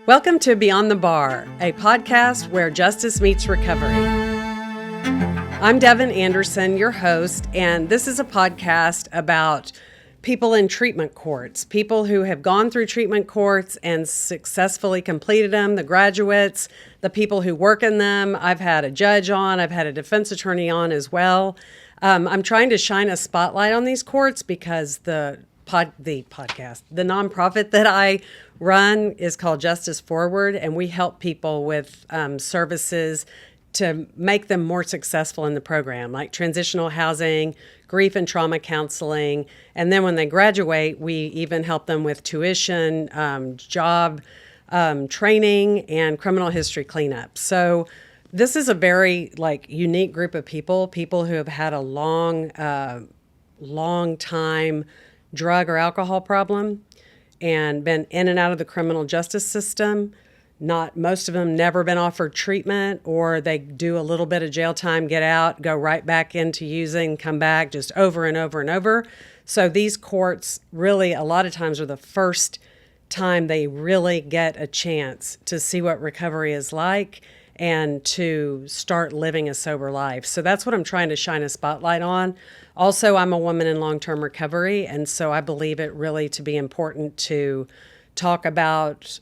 Welcome to Beyond the Bar, a podcast where justice meets recovery. I'm Devin Anderson, your host, and this is a podcast about people in treatment courts, people who have gone through treatment courts and successfully completed them, the graduates, the people who work in them. I've had a judge on, I've had a defense attorney on as well. I'm trying to shine a spotlight on these courts because the nonprofit that I run is called Justice Forward, and we help people with services to make them more successful in the program, like transitional housing, grief and trauma counseling, and then when they graduate, we even help them with tuition, job training, and criminal history cleanup. So this is a very unique group of people who have had a long time drug or alcohol problem and been in and out of the criminal justice system. Most of them never been offered treatment, or they do a little bit of jail time, get out, go right back into using, come back just over and over and over. So these courts really a lot of times are the first time they really get a chance to see what recovery is like and to start living a sober life. So that's what I'm trying to shine a spotlight on. Also, I'm a woman in long-term recovery, and so I believe it really to be important to talk about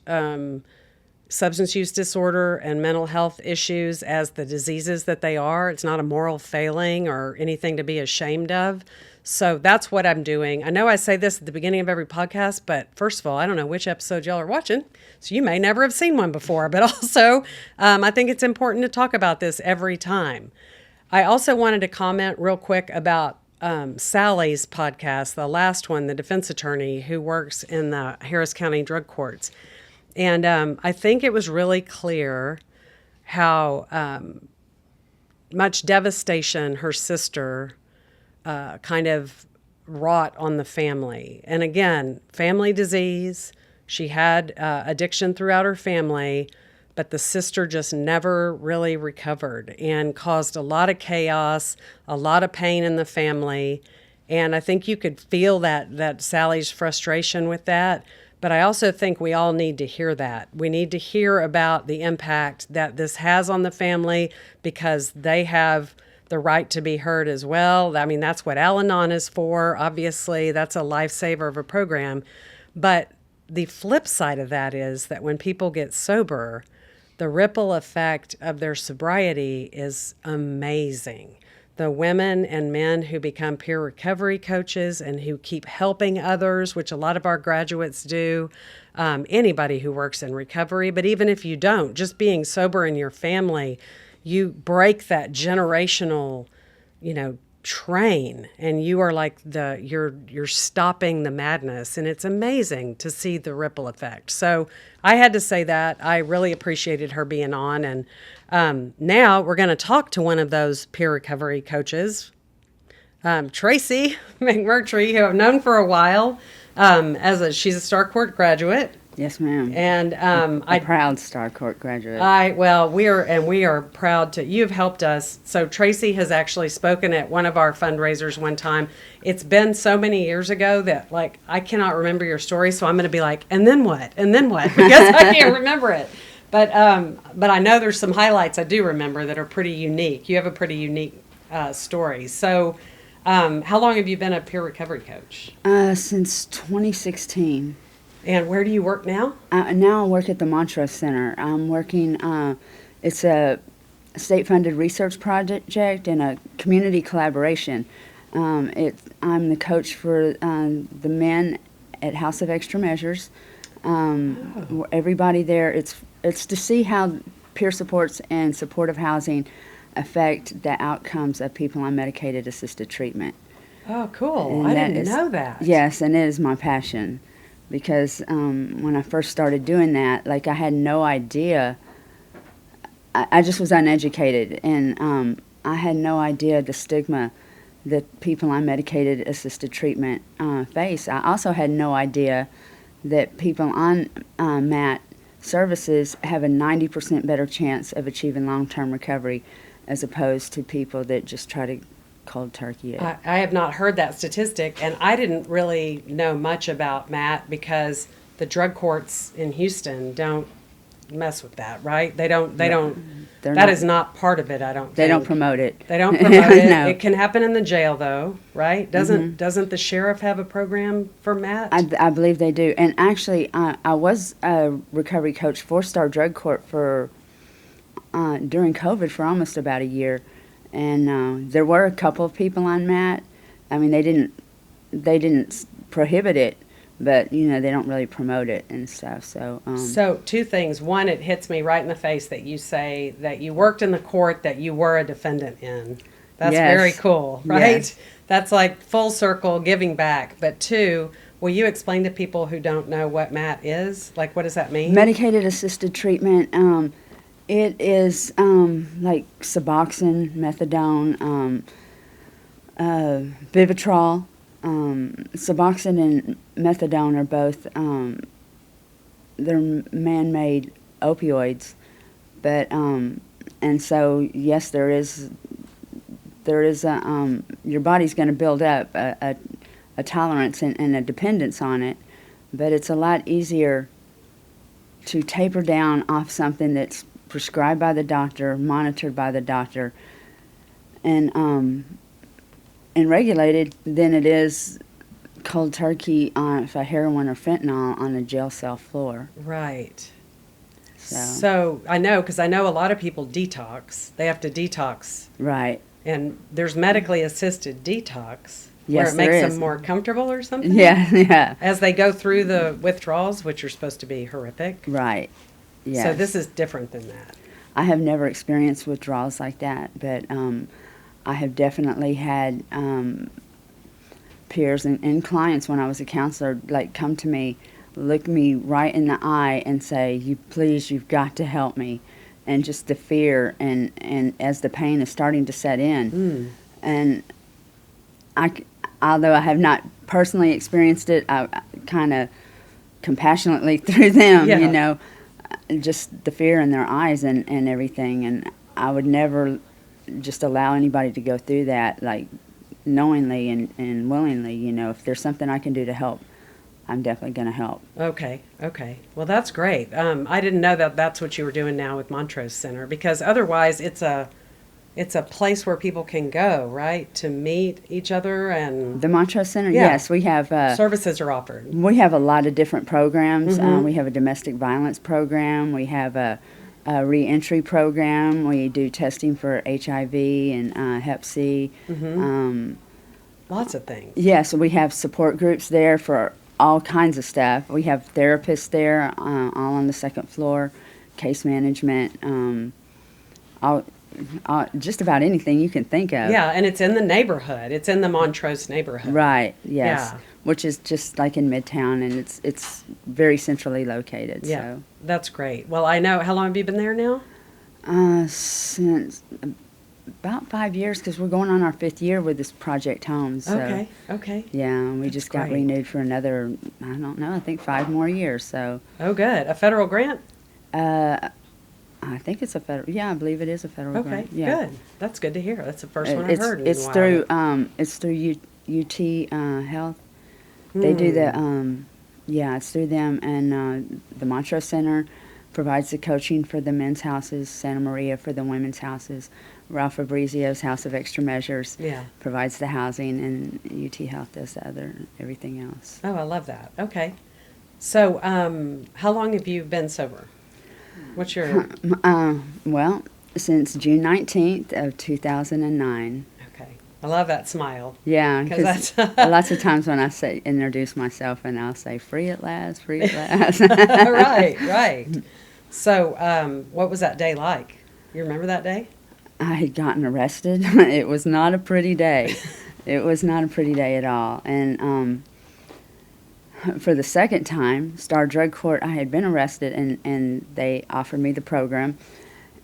substance use disorder and mental health issues as the diseases that they are. It's not a moral failing or anything to be ashamed of. So that's what I'm doing. I know I say this at the beginning of every podcast, but first of all, I don't know which episode y'all are watching, so you may never have seen one before. But also, I think it's important to talk about this every time. I also wanted to comment real quick about Sally's podcast, the last one, the defense attorney who works in the Harris County drug courts. And I think it was really clear how much devastation her sister kind of wrought on the family. And again, family disease. She had addiction throughout her family, but the sister just never really recovered and caused a lot of chaos, a lot of pain in the family. And I think you could feel that Sally's frustration with that. But I also think we all need to hear that. We need to hear about the impact that this has on the family because they have the right to be heard as well. I mean, that's what Al-Anon is for. Obviously, that's a lifesaver of a program. But the flip side of that is that when people get sober, the ripple effect of their sobriety is amazing. The women and men who become peer recovery coaches and who keep helping others, which a lot of our graduates do, anybody who works in recovery, but even if you don't, just being sober in your family, you break that generational, train, and you are like you're stopping the madness, and it's amazing to see the ripple effect. So I had to say that. I really appreciated her being on, and now we're going to talk to one of those peer recovery coaches, Tracy McMurtry, who I've known for a while. She's a Star Court graduate. Yes, ma'am. And a proud Star Court graduate. We are proud to. You've helped us. So Tracy has actually spoken at one of our fundraisers one time. It's been so many years ago that I cannot remember your story. So I'm going to be like, and then what? And then what? Because I can't remember it. But I know there's some highlights I do remember that are pretty unique. You have a pretty unique story. So how long have you been a peer recovery coach? Since 2016. And where do you work now? Now I work at the Montrose Center. I'm working, it's a state-funded research project and a community collaboration. I'm the coach for the men at House of Extra Measures. Everybody there, it's to see how peer supports and supportive housing affect the outcomes of people on medicated assisted treatment. Oh, cool. I didn't know that. Yes, and it is my passion. Because when I first started doing that, I had no idea. I just was uneducated, and I had no idea the stigma that people on medicated assisted treatment face. I also had no idea that people on MAT services have a 90% better chance of achieving long-term recovery as opposed to people that just try to cold turkey it. I have not heard that statistic, and I didn't really know much about Matt because the drug courts in Houston don't mess with that, right? They don't. They're That not- is not part of it. I don't. They don't think. promote it. They don't promote it. No. It can happen in the jail, though, right? Doesn't the sheriff have a program for Matt? I believe they do. And actually, I was a recovery coach for Star Drug Court for during COVID for almost about a year, and there were a couple of people on Matt. I mean, they didn't prohibit it, but they don't really promote it and stuff. So So, two things. One, it hits me right in the face that you say that you worked in the court that you were a defendant in. That's Yes. very cool, right? Yes. That's like full circle giving back. But two, will you explain to people who don't know what MAT is? Like, what does that mean? medicated assisted treatment. It is like Suboxone, methadone, Vivitrol. Suboxone and methadone are both they're man-made opioids, but and so yes, there is a your body's going to build up a tolerance and a dependence on it, but it's a lot easier to taper down off something that's prescribed by the doctor, monitored by the doctor, and regulated than it is cold turkey on a heroin or fentanyl on a jail cell floor. Right. So, So I know, because I know a lot of people detox. They have to detox. right. And there's medically assisted detox. Yes, where it there makes is. them more comfortable or something? Yeah, yeah. As they go through the withdrawals, which are supposed to be horrific. Right. Yes. So this is different than that. I have never experienced withdrawals like that, but I have definitely had peers and clients when I was a counselor like come to me, look me right in the eye and say, you've got to help me. And just the fear and as the pain is starting to set in. And although I have not personally experienced it, I kind of compassionately through them, Yeah. Just the fear in their eyes and everything. And I would never just allow anybody to go through that, like, knowingly and willingly. If there's something I can do to help, I'm definitely going to help. Okay. Well, that's great. I didn't know that that's what you were doing now with Montrose Center, because otherwise it's a place where people can go, right, to meet each other, and The Montrose Center, Yeah. yes, we have services are offered. we have a lot of different programs. Mhm. We have a domestic violence program. We have a reentry program. We do testing for HIV and Hep C. Lots of things. Yeah, so we have support groups there for all kinds of stuff. We have therapists there, all on the second floor, case management, just about anything you can think of. Yeah, and it's in the neighborhood. It's in the Montrose neighborhood. Right. Yes. Yeah. Which is just like in Midtown, and it's very centrally located. Yeah, So that's great. Well, I know. How long have you been there now? since about 5 years, because we're going on our 5th year with this Project Home. So, Okay. Yeah, and we That's just got great. renewed for another, I don't know, I think 5 more years. So Oh, good. A federal grant? I think it's a federal. Yeah, I believe it is a federal Okay, grant. Yeah. good. That's good to hear. That's the first one I've It's heard in a it's while. through UT Health. They do the it's through them, and the Montrose Center provides the coaching for the men's houses, Santa Maria for the women's houses, Ralph Fabrizio's House of Extra Measures Yeah. provides the housing, and UT Health does the everything else. Oh, I love that. Okay. So, how long have you been sober? What's your... Well, since June 19th of 2009. Okay. I love that smile. Yeah, 'Cause because that's- lots of times when I say introduce myself, and I'll say free at last, free at last. Right. So, what was that day like? You remember that day? I had gotten arrested. It was not a pretty day. It was not a pretty day at all. And for the second time, Star Drug Court, I had been arrested, and they offered me the program.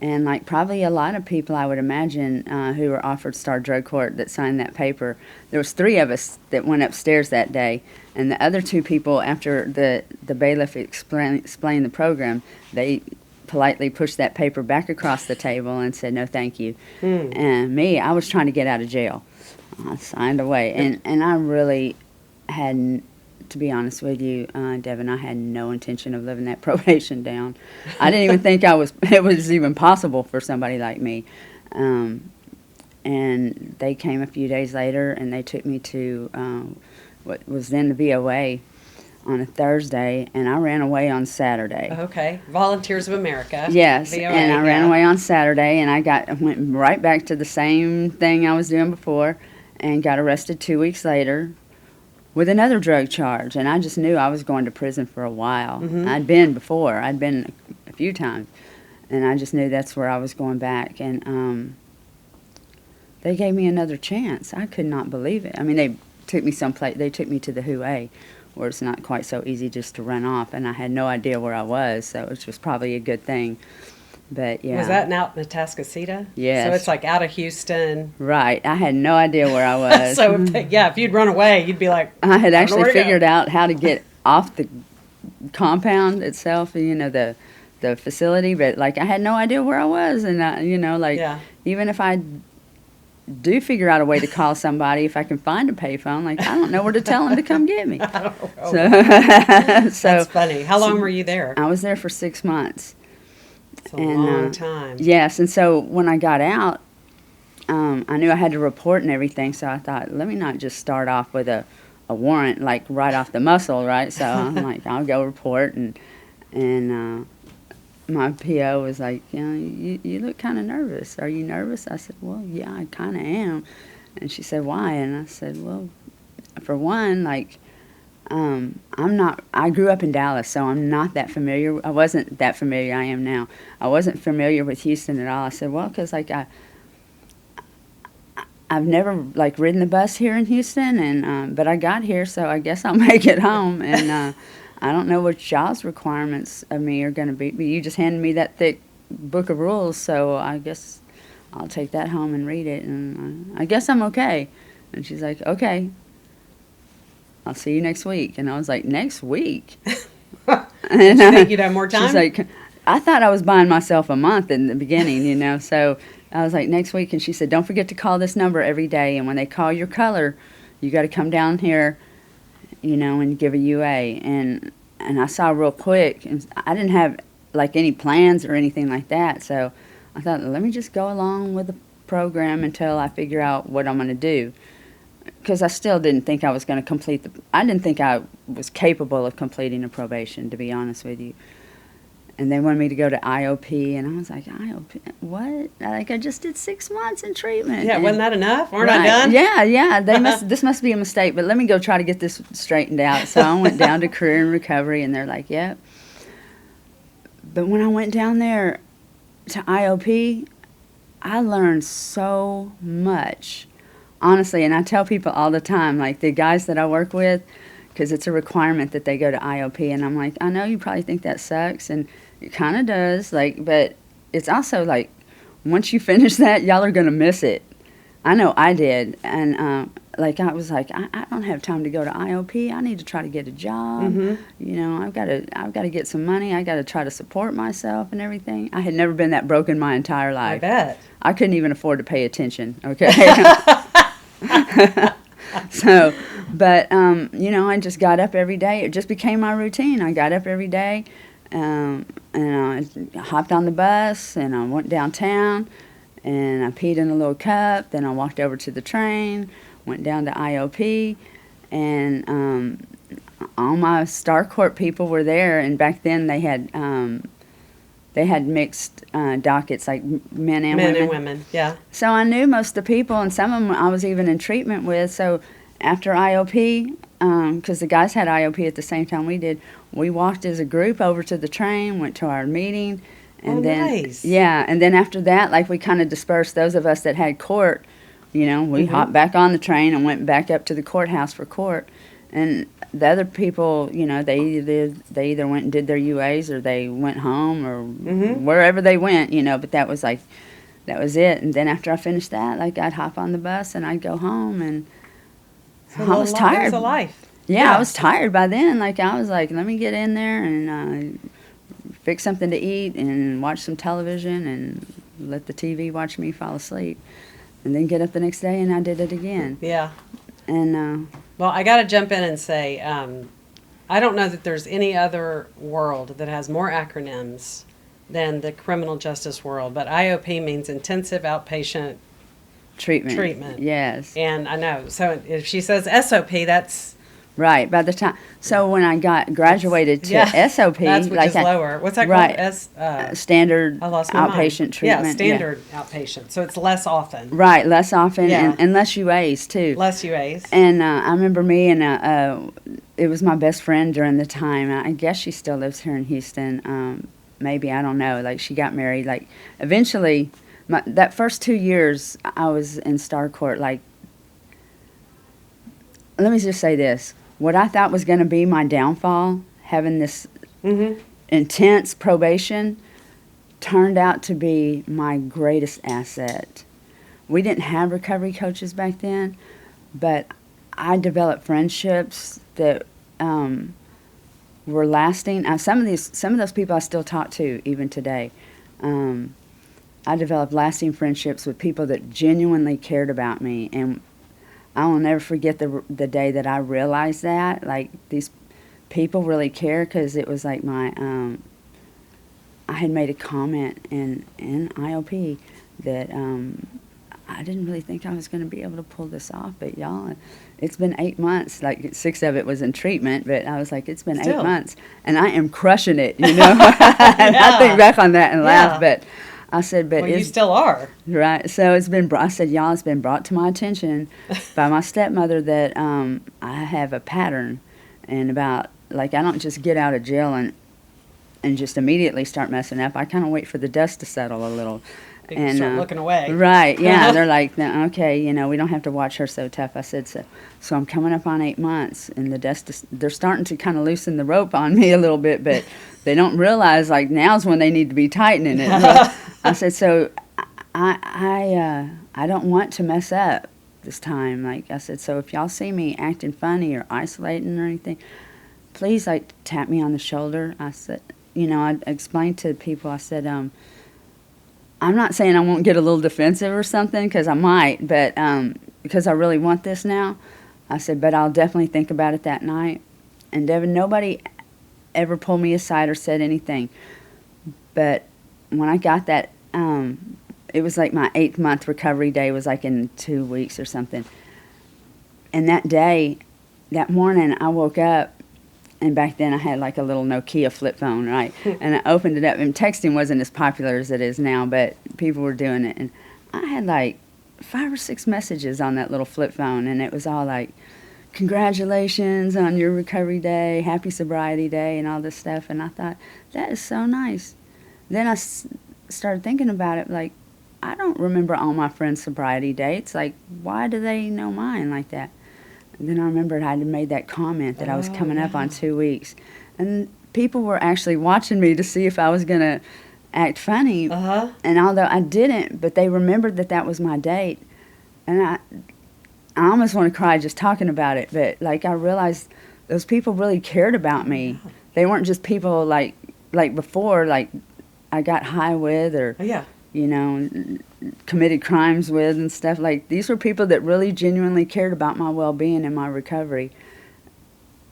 And like probably a lot of people, I would imagine, who were offered Star Drug Court that signed that paper, there was 3 of us that went upstairs that day. And the other 2 people, after the bailiff explained the program, they politely pushed that paper back across the table and said, no, thank you. And me, I was trying to get out of jail. I signed away. And I really had to be honest with you, Devin, I had no intention of living that probation down. I didn't even think it was even possible for somebody like me. And they came a few days later, and they took me to what was then the VOA on a Thursday, and I ran away on Saturday. Okay, Volunteers of America. Yes, VOA, and I ran away on Saturday, and I went right back to the same thing I was doing before, and got arrested 2 weeks later with another drug charge. And I just knew I was going to prison for a while. Mm-hmm. I'd been before. I'd been a few times, and I just knew that's where I was going back. And they gave me another chance. I could not believe it. I mean, they took me someplace. They took me to the Huey, where it's not quite so easy just to run off, and I had no idea where I was, so it was probably a good thing. But yeah. Was that out in Atascocita? Yes. So it's like out of Houston. Right. I had no idea where I was. So if you'd run away, you'd be like, I had actually where to figured go. out how to get off the compound itself, the facility, but like I had no idea where I was, and Yeah. even if I do figure out a way to call somebody, if I can find a payphone, like I don't know where to tell them to come get me. I don't know. So That's funny. How long were you there? I was there for 6 months. It's a long time. Yes, and so when I got out, I knew I had to report and everything, so I thought, let me not just start off with a warrant, like right off the muscle, right? So I'm like, I'll go report, and my PO was like, you look kind of nervous. Are you nervous? I said, well, yeah, I kind of am. And she said, why? And I said, well, for one, like, I grew up in Dallas, so I'm not that familiar. I wasn't that familiar. I am now. I wasn't familiar with Houston at all. I said, well, because like I've never like ridden the bus here in Houston, and but I got here, so I guess I'll make it home. And I don't know what y'all's requirements of me are going to be, but you just handed me that thick book of rules, so I guess I'll take that home and read it, and I guess I'm okay. And she's like, okay, I'll see you next week. And I was like, next week? Did you think you'd have more time? She's like, I thought I was buying myself a month in the beginning, so I was like, next week. And she said, don't forget to call this number every day, and when they call your color, you got to come down here, and give a UA. And I saw real quick, and I didn't have like any plans or anything like that, so I thought, let me just go along with the program until I figure out what I'm going to do, because I still didn't think I was going to I didn't think I was capable of completing a probation, to be honest with you. And they wanted me to go to IOP, and I was like, IOP, what? Like, I just did 6 months in treatment. Yeah, and, wasn't that enough? We're right, not done? Yeah, this must be a mistake, but let me go try to get this straightened out. So I went down to Career and Recovery, and they're like, yep. But when I went down there to IOP, I learned so much, honestly. And I tell people all the time, like the guys that I work with, because it's a requirement that they go to IOP, and I'm like, I know you probably think that sucks, and it kind of does, like, but it's also like, once you finish that, y'all are gonna miss it. I know I did, and like I was like, I don't have time to go to IOP. I need to try to get a job. Mm-hmm. I've got to get some money. I got to try to support myself and everything. I had never been that broken my entire life. I bet. I couldn't even afford to pay attention. Okay. So, but, I just got up every day. It just became my routine. I got up every day, and I hopped on the bus, and I went downtown, and I peed in a little cup. Then I walked over to the train, went down to IOP, and all my Star Court people were there. And back then they had mixed dockets, like men and women. Men and women, yeah. So I knew most of the people, and some of them I was even in treatment with. So after IOP, because the guys had IOP at the same time we did, we walked as a group over to the train, went to our meeting, and nice. Yeah, and then after that, like we kind of dispersed. Those of us that had court, we hopped back on the train and went back up to the courthouse for court. And the other people, they either went and did their UAs, or they went home, or wherever they went, but that was it. And then after I finished that, like I'd hop on the bus and I'd go home, and I was tired. It's a life. Yeah, I was tired by then. Like I was like, let me get in there and fix something to eat and watch some television and let the TV watch me fall asleep, and then get up the next day and I did it again. Yeah. And well, I got to jump in and say, I don't know that there's any other world that has more acronyms than the criminal justice world, but IOP means intensive outpatient treatment. Yes. And I know. So if she says SOP, that's Right. By the time, so when I got graduated to SOP, that's which is lower. What's that right, called? Standard I lost my outpatient mind. treatment. Yeah, standard outpatient. So it's less often. Right, less often, Yeah. and less UAs too. Less UAs. And I remember me and it was my best friend during the time. I guess she still lives here in Houston. Maybe, I don't know. Like, she got married. Like, eventually, that first 2 years I was in Star Court. Like, let me just say this: what I thought was going to be my downfall, having this intense probation, turned out to be my greatest asset. We didn't have recovery coaches back then, but I developed friendships that were lasting. Some of those people I still talk to even today. I developed lasting friendships with people that genuinely cared about me, and I will never forget the day that I realized that, like, these people really care, because it was like I had made a comment in IOP that I didn't really think I was going to be able to pull this off, but y'all, it's been 8 months. Like, 6 of it was in treatment, but I was like, it's been 8 months, and I am crushing it, you know. And I think back on that and laugh, but I said, but you still are. Right. So I said, y'all, it's been brought to my attention by my stepmother that I have a pattern, and about, like, I don't just get out of jail and just immediately start messing up. I kind of wait for the dust to settle a little. And start looking away. Right, yeah. They're like, "No, okay, you know, we don't have to watch her so tough." I said, so I'm coming up on 8 months, and they're starting to kind of loosen the rope on me a little bit, but they don't realize, like, now's when they need to be tightening it. I said, so I don't want to mess up this time. Like, I said, so if y'all see me acting funny or isolating or anything, please, like, tap me on the shoulder. I said, you know, I explained to people, I said, I'm not saying I won't get a little defensive or something, because I might, but because I really want this now. I said, but I'll definitely think about it that night. And Devin, nobody ever pulled me aside or said anything. But when I got that, it was like my 8th month recovery day was like in 2 weeks or something. And that morning, I woke up, and back then I had like a little Nokia flip phone, right? And I opened it up, and texting wasn't as popular as it is now, but people were doing it. And I had like 5 or 6 messages on that little flip phone, and it was all like, congratulations on your recovery day, happy sobriety day, and all this stuff. And I thought, that is so nice. Then I started thinking about it, like, I don't remember all my friends' sobriety dates. Like, why do they know mine like that? And then I remembered I had made that comment that I was coming up on 2 weeks. And people were actually watching me to see if I was going to act funny. And although I didn't, but they remembered that was my date. And I almost want to cry just talking about it. But, like, I realized those people really cared about me. They weren't just people like before, like, I got high with or, you know, committed crimes with and stuff. Like, these were people that really genuinely cared about my well-being and my recovery.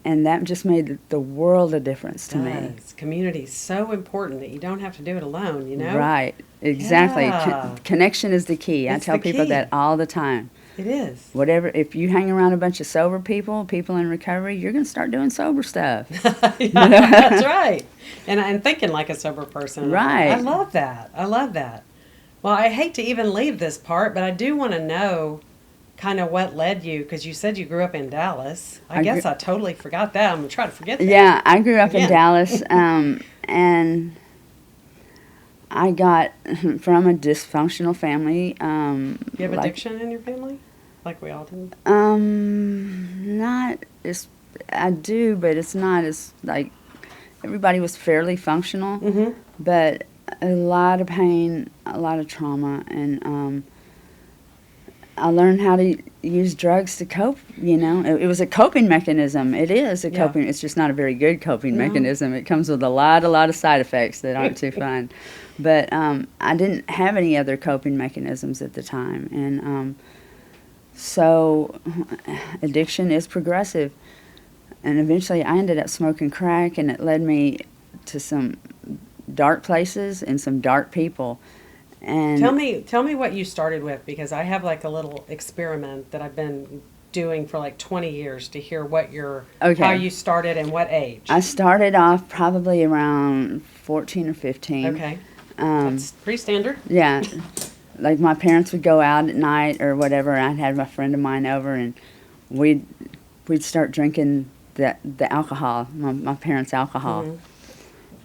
And that just made the world a difference to me. Community is so important that you don't have to do it alone, you know? Right, exactly. Yeah. Connection is the key. I tell people that all the time. It is. Whatever, if you hang around a bunch of sober people in recovery, you're going to start doing sober stuff. That's right. And thinking like a sober person. Right. I love that. I love that. Well, I hate to even leave this part, but I do want to know kind of what led you, because you said you grew up in Dallas. I guess I totally forgot that. I'm going to try to forget that. Yeah, I grew up in Dallas, and I got from a dysfunctional family. You have addiction in your family? Like we all do? Not as, I do, but it's not as, like, everybody was fairly functional, but a lot of pain, a lot of trauma, and I learned how to use drugs to cope, you know. It was a coping mechanism. It is a coping. It's just not a very good coping mechanism. It comes with a lot of side effects that aren't too fun. But I didn't have any other coping mechanisms at the time. And so addiction is progressive. And eventually I ended up smoking crack, and it led me to some dark places and some dark people. And Tell me what you started with, because I have like a little experiment that I've been doing for like 20 years to hear what your Okay. how you started and what age. I started off probably around 14 or 15. Okay. Um, That's pretty standard. yeah. Like my parents would go out at night or whatever, and I'd have a friend of mine over, and we'd start drinking the alcohol, my parents' alcohol. Mhm.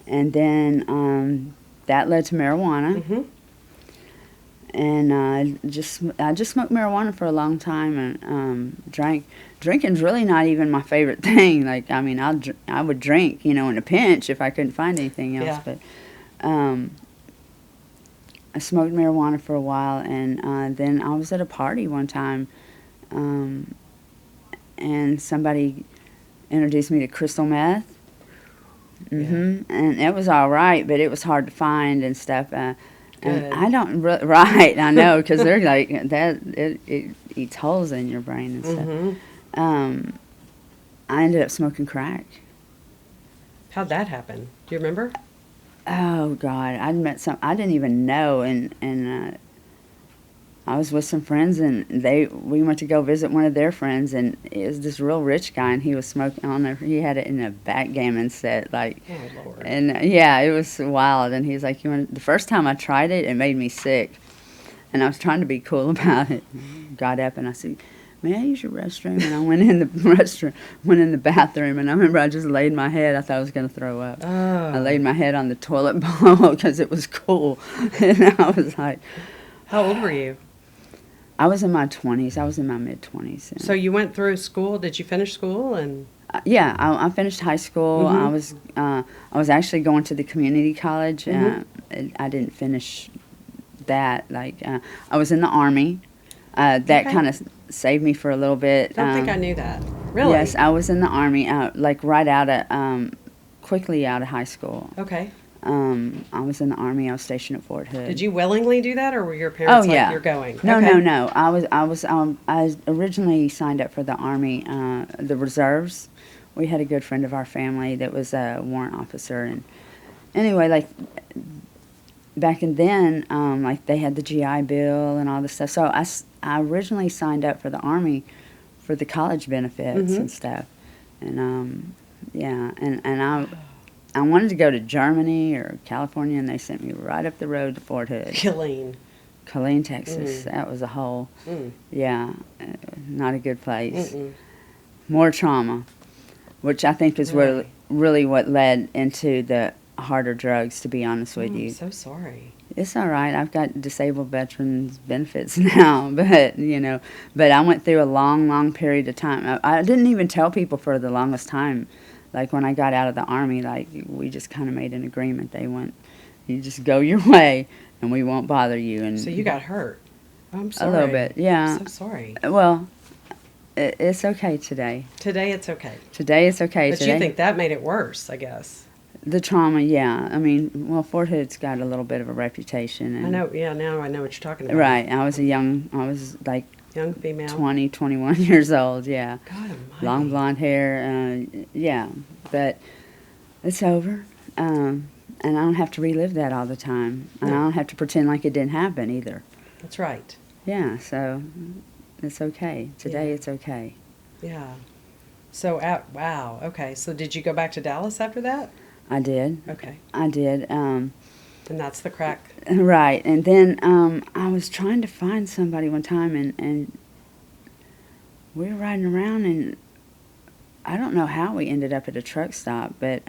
And then that led to marijuana. Mhm. And I just smoked marijuana for a long time, and drinking's really not even my favorite thing. Like, I mean, I would drink, in a pinch if I couldn't find anything else. Yeah. But I smoked marijuana for a while, and then I was at a party one time, and somebody introduced me to crystal meth. And it was all right, but it was hard to find and stuff. And Good. I don't right, I know, because they're like that. It eats holes in your brain and stuff. Mhm. I ended up smoking crack. How'd that happen? Do you remember? Oh God, I'd met some I didn't even know, and I was with some friends, and we went to go visit one of their friends, and it was this real rich guy, and he was smoking on there. He had it in a backgammon set, like, Oh Lord. and yeah, it was wild. And he was like, the first time I tried it, it made me sick, and I was trying to be cool about it. Got up and I said, "May I use your restroom?" And I went in the bathroom, and I remember I just laid my head. I thought I was going to throw up. Oh. I laid my head on the toilet bowl because it was cool, and I was like, How old were you? I was in my 20s. I was in my mid-20s. So you went through school. Did you finish school? And Yeah, I finished high school. Mhm. I was actually going to the community college. Mhm. I didn't finish that. I was in the Army. That Okay. kind of saved me for a little bit. I don't think I knew that. Really? Yes, I was in the Army, right out of, quickly out of high school. Okay. I was in the Army. I was stationed at Fort Hood. Did you willingly do that, or were your parents Oh, like, yeah. "You're going"? No, Okay. no. I originally signed up for the Army, the reserves. We had a good friend of our family that was a warrant officer, and anyway, like back in then, like they had the GI Bill and all this stuff. So I originally signed up for the Army for the college benefits Mhm. and stuff, and yeah, and I wanted to go to Germany or California, and they sent me right up the road to Fort Hood. Killeen, Texas. That was a hole. Yeah, not a good place. Mm-mm. More trauma, which I think is Really? really what led into the harder drugs, to be honest with Oh, I'm you. so sorry. It's all right. I've got disabled veterans benefits now, but but I went through a long, long period of time. I didn't even tell people for the longest time. Like when I got out of the Army, like we just kind of made an agreement. They went, you just go your way, and we won't bother you. And So you got hurt. I'm a sorry. little bit, yeah. I'm so sorry. Well, it's okay today. Today it's okay. Today it's okay. But today, you think that made it worse, I guess. the trauma, yeah. I mean, well, Fort Hood's got a little bit of a reputation. And, I know, yeah, now I know what you're talking about. Right. I was like Young female. 20, 21 years old, yeah. God almighty. Long blonde hair, yeah. But it's over. And I don't have to relive that all the time. And I No. don't have to pretend like it didn't happen either. That's right. Yeah, so it's okay. Today Yeah. it's okay. Yeah. So, wow, okay. So did you go back to Dallas after that? I did. Okay. I did. And that's the crack. Right. And then I was trying to find somebody one time, and we were riding around, and I don't know how we ended up at a truck stop, but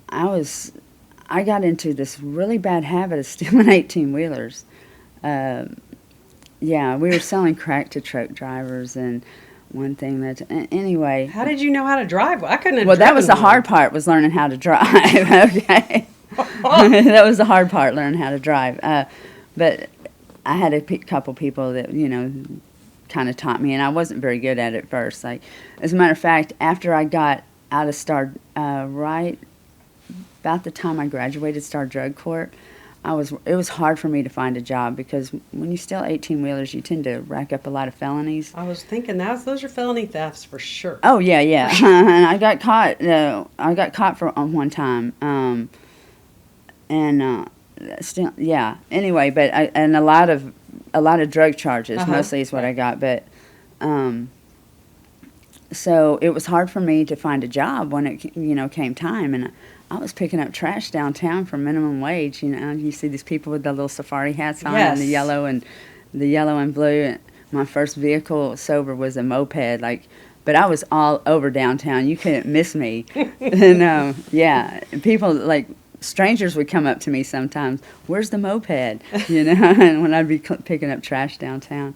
I got into this really bad habit of stealing 18-wheelers. Yeah, we were selling crack to truck drivers, and one thing anyway. How did you know how to drive? I couldn't have Well, that was the driven one. hard part, was learning how to drive. Okay. That was the hard part, learning how to drive. But I had a couple people that, kind of taught me, and I wasn't very good at it first. Like, as a matter of fact, after I got out of right about the time I graduated Star Drug Court, it was hard for me to find a job because when you steal 18-wheelers, you tend to rack up a lot of felonies. I was thinking those are felony thefts for sure. Oh yeah, yeah. And I got caught. I got caught for one time. Still, yeah. Anyway, but and a lot of drug charges mostly is what I got. But so it was hard for me to find a job when it came time, and I was picking up trash downtown for minimum wage. You see these people with the little safari hats on and the yellow and blue. My first vehicle sober was a moped, but I was all over downtown. You couldn't miss me. And yeah, people strangers would come up to me sometimes. Where's the moped? And when I'd be picking up trash downtown.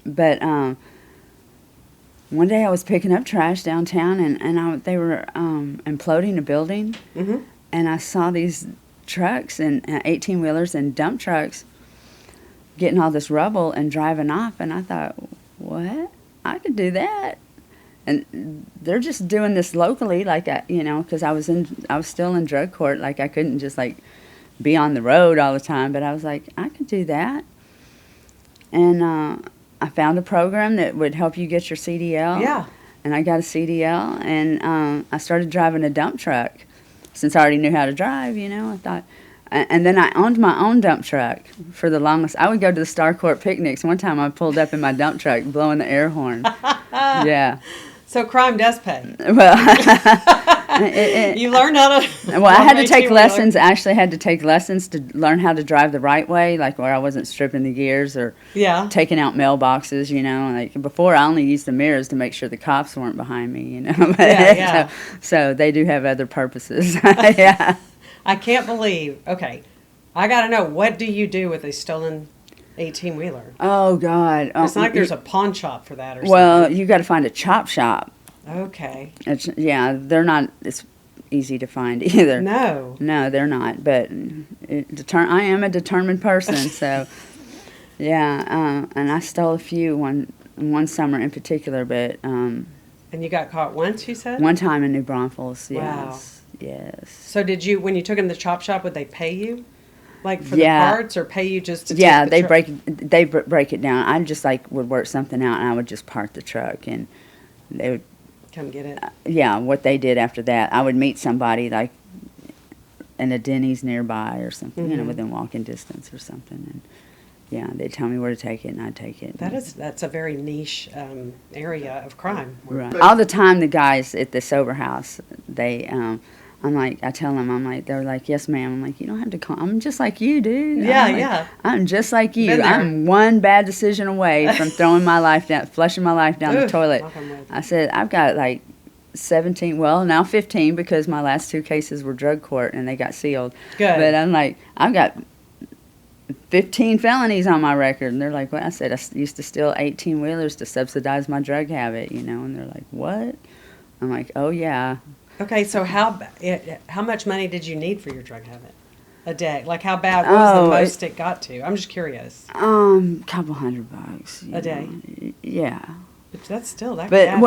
But one day I was picking up trash downtown, and they were imploding a building, and I saw these trucks and 18-wheelers and dump trucks getting all this rubble and driving off, and I thought, what? I could do that. And they're just doing this locally, because I was still in drug court, I couldn't just be on the road all the time, but I was like, I could do that. And I found a program that would help you get your CDL. Yeah. And I got a CDL, and I started driving a dump truck. Since I already knew how to drive, I thought. And then I owned my own dump truck for the longest. I would go to the Star Court picnics. One time I pulled up in my dump truck blowing the air horn. Yeah. So crime does pay. Well, you learned how to. Well, I had to take lessons. I actually had to take lessons to learn how to drive the right way, where I wasn't stripping the gears or taking out mailboxes. Before I only used the mirrors to make sure the cops weren't behind me. But, so they do have other purposes. Yeah. I can't believe. Okay, I got to know, what do you do with a stolen 18-wheeler? Oh God! It's not like there's a pawn shop for that or something. Well, you got to find a chop shop. Okay. They're not as easy to find either. No, they're not. But I am a determined person, so yeah. And I stole a few one summer in particular, but. And you got caught once, you said? One time in New Braunfels. Yes. Wow. Yes. So when you took them to the chop shop, would they pay you? For the parts, or pay you just to take the they break it down. I just would work something out, and I would just park the truck, and they would come get it. What they did after that, I would meet somebody in a Denny's nearby or something, within walking distance or something, and they'd tell me where to take it, and I'd take it. That's a very niche area of crime. Right. All the time, the guys at the sober house, they. I tell them, they're like, yes, ma'am. I'm like, you don't have to call. I'm just like you, dude. Yeah, I'm just like you. I'm one bad decision away from flushing my life down the toilet. I said, I've got 17, well, now 15, because my last 2 cases were drug court and they got sealed. Good. But I'm like, I've got 15 felonies on my record. And they're like, well, I said, I used to steal 18-wheelers to subsidize my drug habit, and they're like, what? I'm like, oh, yeah. Okay, so how much money did you need for your drug habit a day? How bad was the most it got to? I'm just curious. Couple $100 a day. Yeah. But that's still that. But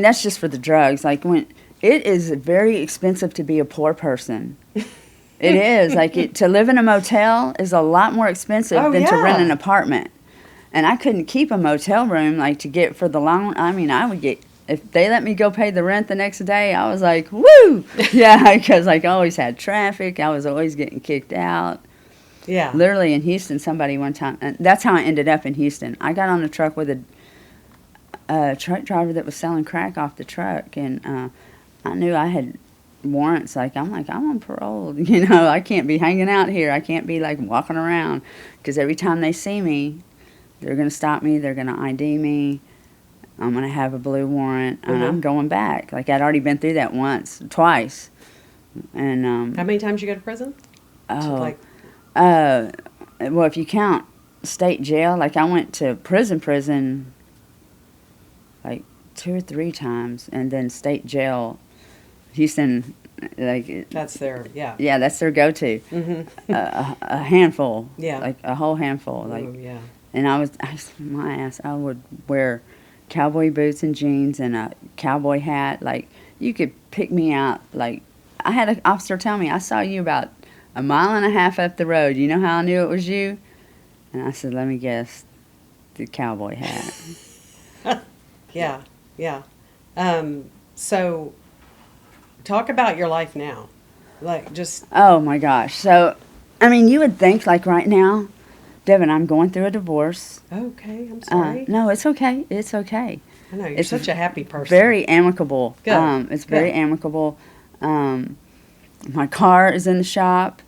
that's just for the drugs. When it is very expensive to be a poor person. It is to live in a motel is a lot more expensive than to rent an apartment. And I couldn't keep a motel room to get for the long. I would get. If they let me go pay the rent the next day, I was like, woo! Yeah, because I always had traffic. I was always getting kicked out. Yeah. Literally in Houston, somebody one time, and that's how I ended up in Houston. I got on a truck with a truck driver that was selling crack off the truck, and I knew I had warrants. I'm on parole. I can't be hanging out here. I can't be walking around, because every time they see me, they're going to stop me. They're going to ID me. I'm going to have a blue warrant, and I'm going back. I'd already been through that twice. And how many times you go to prison? Well, if you count state jail, I went to prison 2 or 3 times, and then state jail, Houston, that's their that's their go-to. A handful, a whole handful, yeah. And I would wear cowboy boots and jeans and a cowboy hat. You could pick me out. I had an officer tell me, I saw you about a mile and a half up the road. You know how I knew it was you? And I said, let me guess, the cowboy hat. Yeah, yeah. So talk about your life now. Like, just, Oh my gosh. So, I mean, you would think like right now, Devin, I'm going through a divorce. okay, I'm sorry. No, it's okay. It's okay. I know, you're It's such a happy person. Very amicable. Good, It's very good. amicable. My car is in the shop,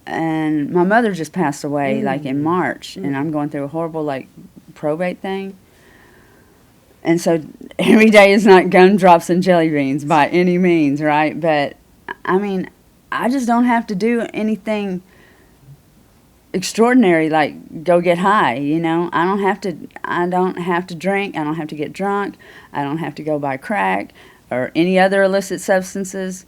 and my mother just passed away like in March, and I'm going through a horrible like probate thing. And so every day is not gumdrops and jelly beans by any means, right? But I mean, I just don't have to do anything extraordinary like go get high, you know. I don't have to drink, I don't have to get drunk, I don't have to go buy crack or any other illicit substances.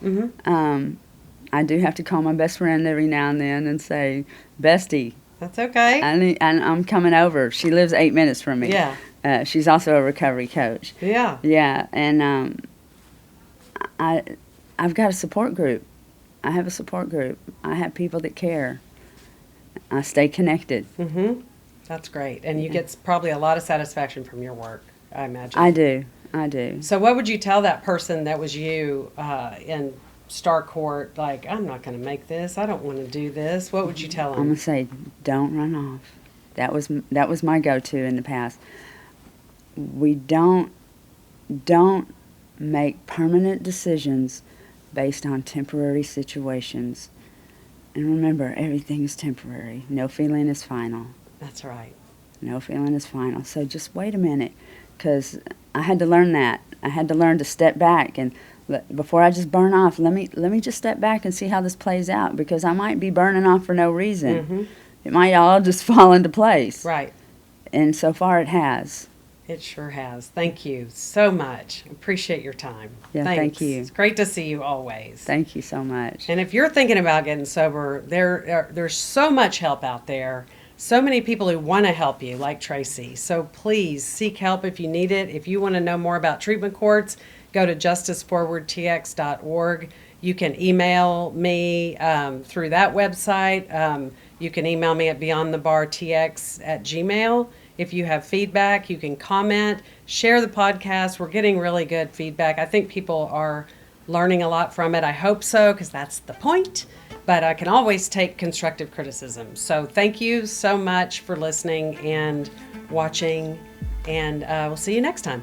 I do have to call my best friend every now and then and say, bestie, That's okay. I'm coming over. She lives 8 minutes from me. Yeah. She's also a recovery coach. Yeah. Yeah, and I've got a support group. I have a support group. I have people that care. I stay connected. That's great. And you get probably a lot of satisfaction from your work, I imagine. I do. So what would you tell that person that was you in Star Court, like, I'm not going to make this, I don't want to do this? What would you tell I'm them? gonna say, don't run off. That was my go-to in the past. We don't make permanent decisions based on temporary situations. And remember, everything is temporary. No feeling is final. That's right. No feeling is final. So just wait a minute, because I had to learn that. I had to learn to step back and before I just burn off. Let me just step back and see how this plays out, because I might be burning off for no reason. It might all just fall into place. Right. And so far it has. It sure has. Thank you so much. Appreciate your time. Yeah, Thanks. thank you. It's great to see you always. Thank you so much. And if you're thinking about getting sober, there's so much help out there. So many people who want to help you, like Tracy. So please seek help if you need it. If you want to know more about treatment courts, go to justiceforwardtx.org. You can email me through that website. You can email me at beyondthebartx@gmail. If you have feedback, you can comment, share the podcast. We're getting really good feedback. I think people are learning a lot from it. I hope so, because that's the point. But I can always take constructive criticism. So thank you so much for listening and watching, and we'll see you next time.